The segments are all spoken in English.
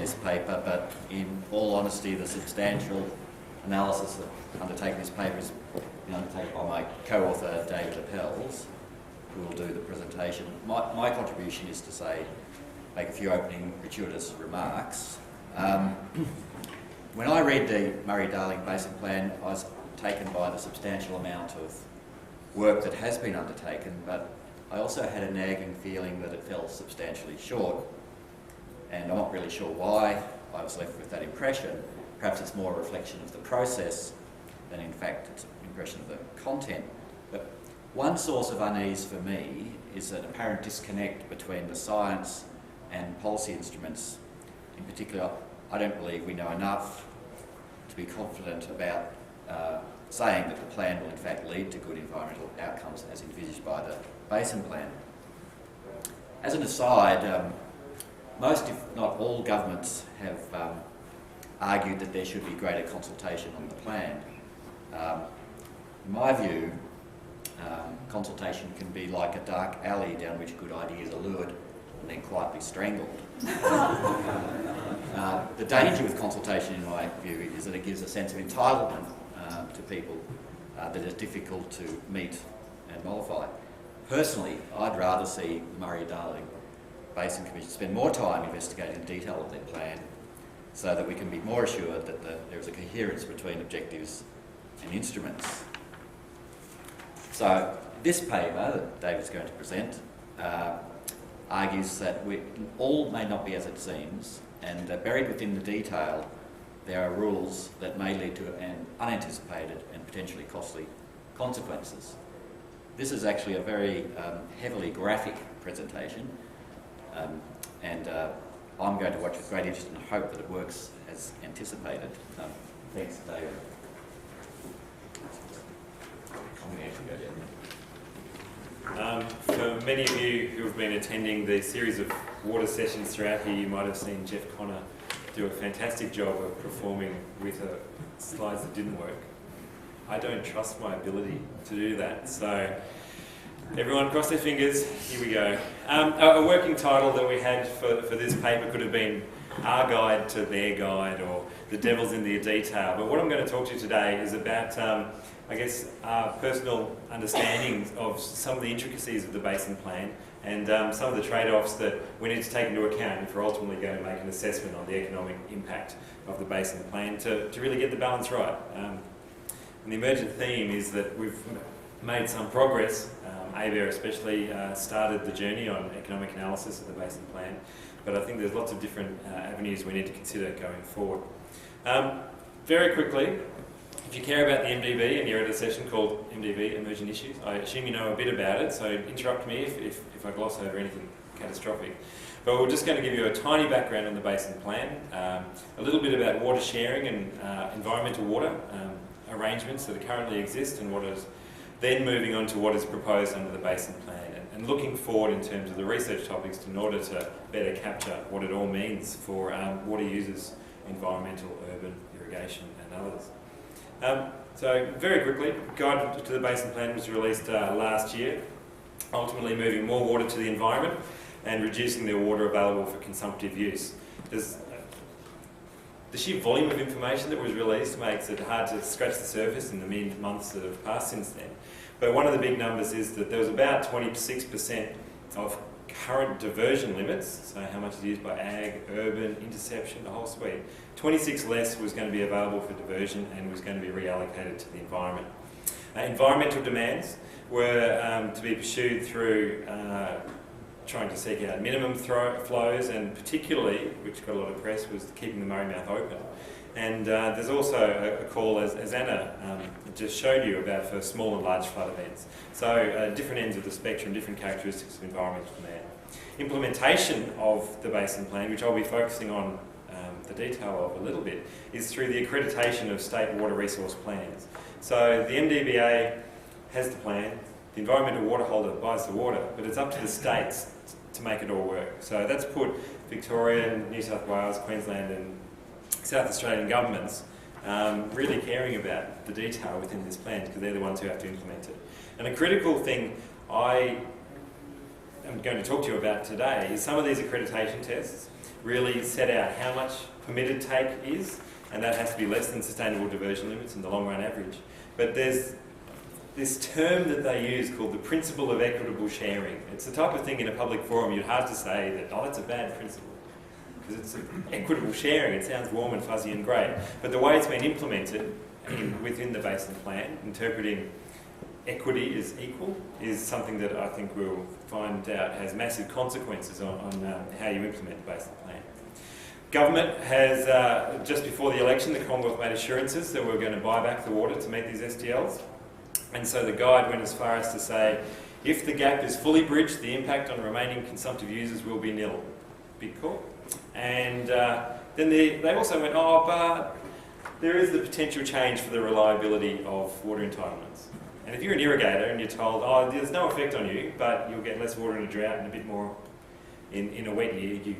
this paper, but in all honesty, the substantial analysis that undertaking this paper is undertaken by my co-author David Appels, who will do the presentation. My contribution is to make a few opening gratuitous remarks. When I read the Murray-Darling Basin Plan, I was taken by the substantial amount of work that has been undertaken, but I also had a nagging feeling that it fell substantially short, and I'm not really sure why I was left with that impression. Perhaps it's more a reflection of the process than in fact it's an impression of the content. But one source of unease for me is an apparent disconnect between the science and policy instruments. In particular, I don't believe we know enough to be confident about saying that the plan will in fact lead to good environmental outcomes as envisaged by the Basin Plan. As an aside, most if not all governments have argued that there should be greater consultation on the plan. In my view, consultation can be like a dark alley down which good ideas are lured and then quietly strangled. The danger with consultation, in my view, is that it gives a sense of entitlement to people that is difficult to meet and mollify. Personally, I'd rather see the Murray-Darling Basin Commission spend more time investigating the detail of their plan so that we can be more assured that there is a coherence between objectives and instruments. So this paper that David's going to present argues that all may not be as it seems, and buried within the detail there are rules that may lead to unanticipated and potentially costly consequences. This is actually a very heavily graphic presentation, and I'm going to watch with great interest and hope that it works as anticipated. Thanks, David. For many of you who have been attending the series of water sessions throughout here, you might have seen Jeff Connor do a fantastic job of performing with slides that didn't work. I don't trust my ability to do that, so everyone cross their fingers, here we go. A working title that we had for this paper could have been Our Guide to Their Guide, or The Devil's in the Detail, but what I'm going to talk to you today is about I guess our personal understanding of some of the intricacies of the Basin Plan and some of the trade-offs that we need to take into account if we're ultimately going to make an assessment on the economic impact of the Basin Plan to really get the balance right. And the emergent theme is that we've made some progress. ABARE especially started the journey on economic analysis of the Basin Plan, but I think there's lots of different avenues we need to consider going forward. Very quickly, if you care about the MDB and you're at a session called MDB Emergent Issues, I assume you know a bit about it, so interrupt me if I gloss over anything catastrophic. But we're just going to give you a tiny background on the Basin Plan, a little bit about water sharing and environmental water arrangements that currently exist, and what is then moving on to what is proposed under the Basin Plan, and looking forward in terms of the research topics in order to better capture what it all means for water users, environmental, urban, irrigation and others. So very quickly, Guide to the Basin Plan was released last year, ultimately moving more water to the environment and reducing the water available for consumptive use. The sheer volume of information that was released makes it hard to scratch the surface in the mere months that have passed since then. But one of the big numbers is that there was about 26% of current diversion limits, so how much is used by ag, urban, interception, the whole suite. 26 less was going to be available for diversion and was going to be reallocated to the environment. Environmental demands were to be pursued through trying to seek out minimum flows, and particularly, which got a lot of press, was keeping the Murray Mouth open. And there's also a call, as Anna just showed you, about for small and large flood events. So different ends of the spectrum, different characteristics of environmental demand. Implementation of the Basin Plan, which I'll be focusing on the detail of a little bit, is through the accreditation of state water resource plans. So the MDBA has the plan, the environmental water holder buys the water, but it's up to the states to make it all work. So that's put Victoria, New South Wales, Queensland and South Australian governments really caring about the detail within this plan, because they're the ones who have to implement it. And a critical thing I am going to talk to you about today is some of these accreditation tests really set out how much permitted take is, and that has to be less than sustainable diversion limits in the long run average. But there's this term that they use called the principle of equitable sharing. It's the type of thing in a public forum you'd hard to say that, oh, that's a bad principle. Because it's equitable sharing, it sounds warm and fuzzy and great. But the way it's been implemented within the BASIN plan, interpreting equity as equal, is something that I think we'll find out has massive consequences on how you implement the BASIN plan. Government has, just before the election, the Commonwealth made assurances that we were going to buy back the water to meet these SDLs. And so the guide went as far as to say, if the gap is fully bridged, the impact on remaining consumptive users will be nil. Big call. And then they also went, oh, but there is the potential change for the reliability of water entitlements. And if you're an irrigator and you're told, oh, there's no effect on you, but you'll get less water in a drought and a bit more in a wet year, you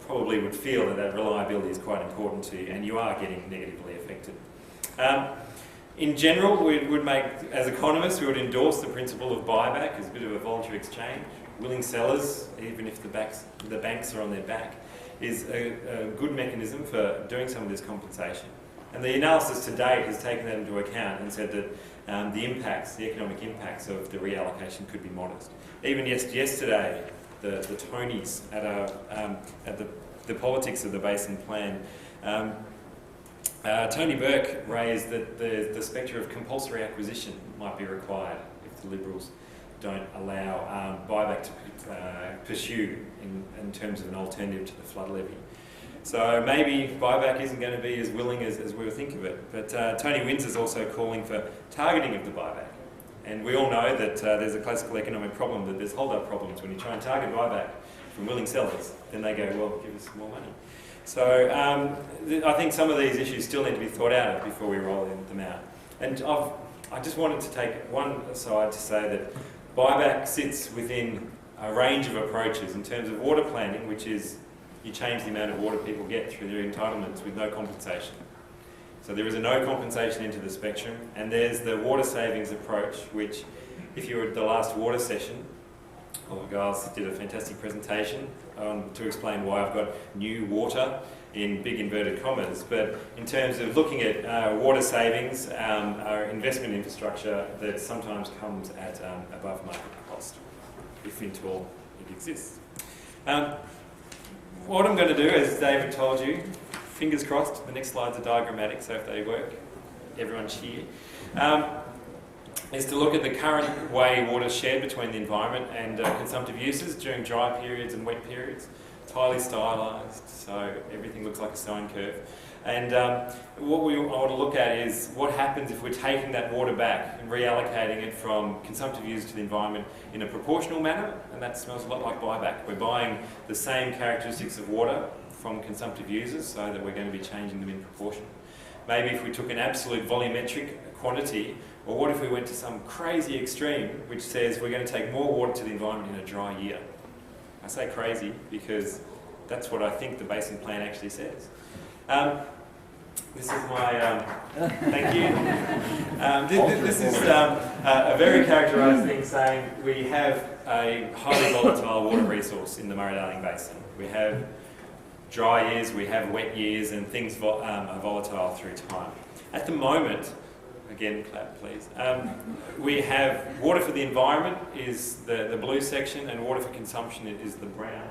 probably would feel that that reliability is quite important to you, and you are getting negatively affected. In general, we would make, as economists, we would endorse the principle of buyback as a bit of a voluntary exchange. Willing sellers, even if the banks are on their back, is a good mechanism for doing some of this compensation. And the analysis to date has taken that into account and said that the economic impacts of the reallocation could be modest. Even yesterday, the Tonys at the politics of the BASIN plan, Tony Burke raised that the spectre of compulsory acquisition might be required if the Liberals don't allow buyback to pursue in terms of an alternative to the flood levy. So maybe buyback isn't going to be as willing as we would think of it. But Tony Windsor's also calling for targeting of the buyback. And we all know that there's a classical economic problem, that there's hold-up problems when you try and target buyback from willing sellers. Then they go, well, give us more money. So I think some of these issues still need to be thought out of before we roll them out. And I just wanted to take one aside to say that buyback sits within a range of approaches in terms of water planning, which is you change the amount of water people get through their entitlements with no compensation. So there is a no compensation into the spectrum, and there's the water savings approach, which if you were at the last water session, all the guys did a fantastic presentation to explain why I've got new water in big inverted commas. But in terms of looking at water savings, our investment infrastructure that sometimes comes at above market cost, if at all it exists. What I'm going to do, as David told you, fingers crossed, the next slides are diagrammatic, so if they work, everyone cheer. Is to look at the current way water is shared between the environment and consumptive uses during dry periods and wet periods. It's highly stylised, so everything looks like a sine curve. And what we want to look at is what happens if we're taking that water back and reallocating it from consumptive use to the environment in a proportional manner, and that smells a lot like buyback. We're buying the same characteristics of water from consumptive users so that we're going to be changing them in proportion. Maybe if we took an absolute volumetric quantity, or what if we went to some crazy extreme which says we're going to take more water to the environment in a dry year? I say crazy because that's what I think the BASIN plan actually says. This is my, thank you. This is a very characterised thing saying we have a highly volatile water resource in the Murray-Darling Basin. We have dry years, we have wet years, and things are volatile through time. At the moment, again, clap please, we have water for the environment is the blue section, and water for consumption is the brown,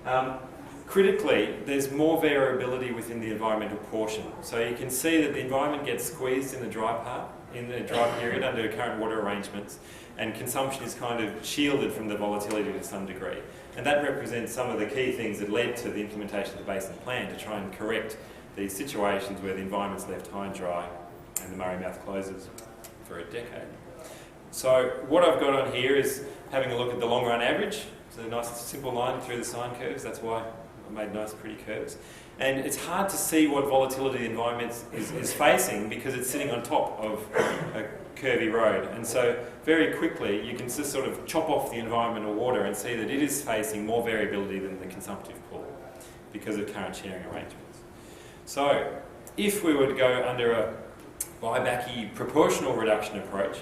I hope. Critically, there's more variability within the environmental portion. So you can see that the environment gets squeezed in the dry part, in the dry period under current water arrangements, and consumption is kind of shielded from the volatility to some degree. And that represents some of the key things that led to the implementation of the BASIN plan to try and correct these situations where the environment's left high and dry and the Murray mouth closes for a decade. So what I've got on here is having a look at the long run average. It's a nice simple line through the sine curves, that's why I made nice pretty curves. And it's hard to see what volatility the environment is facing because it's sitting on top of a curvy road. And so very quickly you can just sort of chop off the environmental water and see that it is facing more variability than the consumptive pool because of current sharing arrangements. So if we were to go under a buybacky proportional reduction approach,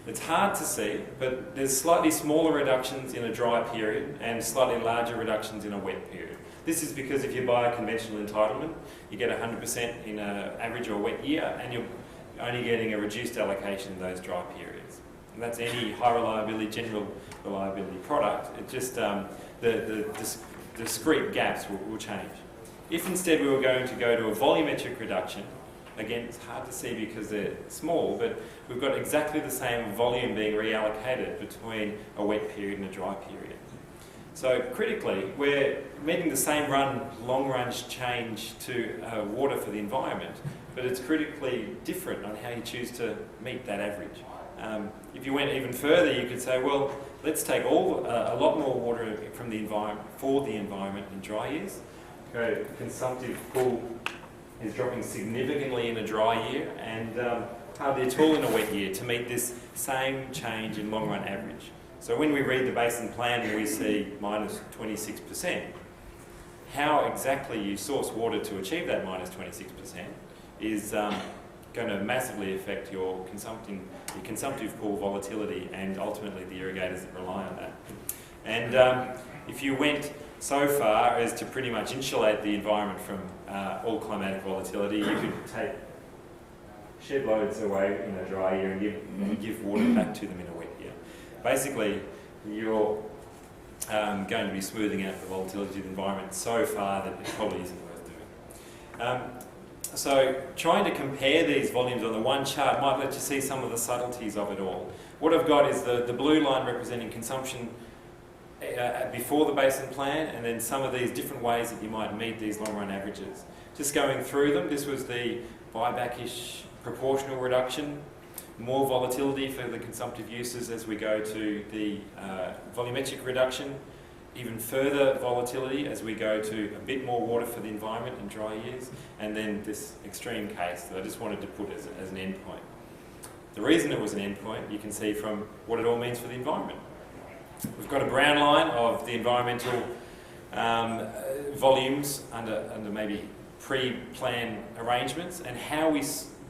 it's hard to see, but there's slightly smaller reductions in a dry period and slightly larger reductions in a wet period. This is because if you buy a conventional entitlement, you get 100% in an average or wet year, and you're only getting a reduced allocation in those dry periods. And that's any high reliability, general reliability product. It just, the discrete gaps will change. If instead we were going to go to a volumetric reduction, again, it's hard to see because they're small, but we've got exactly the same volume being reallocated between a wet period and a dry period. So critically, we're meeting the same long-range change to water for the environment, but it's critically different on how you choose to meet that average. If you went even further, you could say, well, let's take a lot more water from the environment for the environment in dry years. Okay, consumptive pool is dropping significantly in a dry year, and hardly at all in a wet year to meet this same change in long-run average. So when we read the BASIN plan and we see minus 26%, how exactly you source water to achieve that minus 26% is going to massively affect your consumptive pool volatility and ultimately the irrigators that rely on that. And if you went so far as to pretty much insulate the environment from all climatic volatility, you could take shed loads away in a dry year and give water back to them in a wet year. Basically, you're going to be smoothing out the volatility of the environment so far that it probably isn't worth doing. So trying to compare these volumes on the one chart might let you see some of the subtleties of it all. What I've got is the blue line representing consumption before the BASIN plan, and then some of these different ways that you might meet these long-run averages. Just going through them, this was the buyback-ish proportional reduction, more volatility for the consumptive uses as we go to the volumetric reduction, even further volatility as we go to a bit more water for the environment in dry years, and then this extreme case that I just wanted to put as an endpoint. The reason it was an endpoint, you can see from what it all means for the environment. We've got a brown line of the environmental volumes under maybe pre-plan arrangements, and how we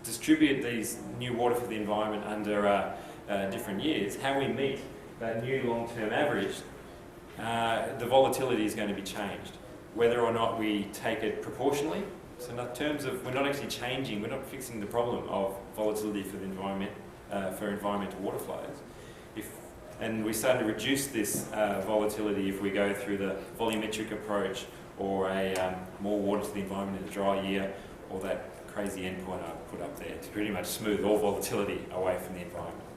distribute these new water for the environment under different years, how we meet that new long-term average, the volatility is going to be changed. Whether or not we take it proportionally, so in terms of, we're not actually changing, we're not fixing the problem of volatility for the environment, for environmental water flows. And we start to reduce this volatility if we go through the volumetric approach, or a more water to the environment in a dry year, or that crazy endpoint I put up there to pretty much smooth all volatility away from the environment.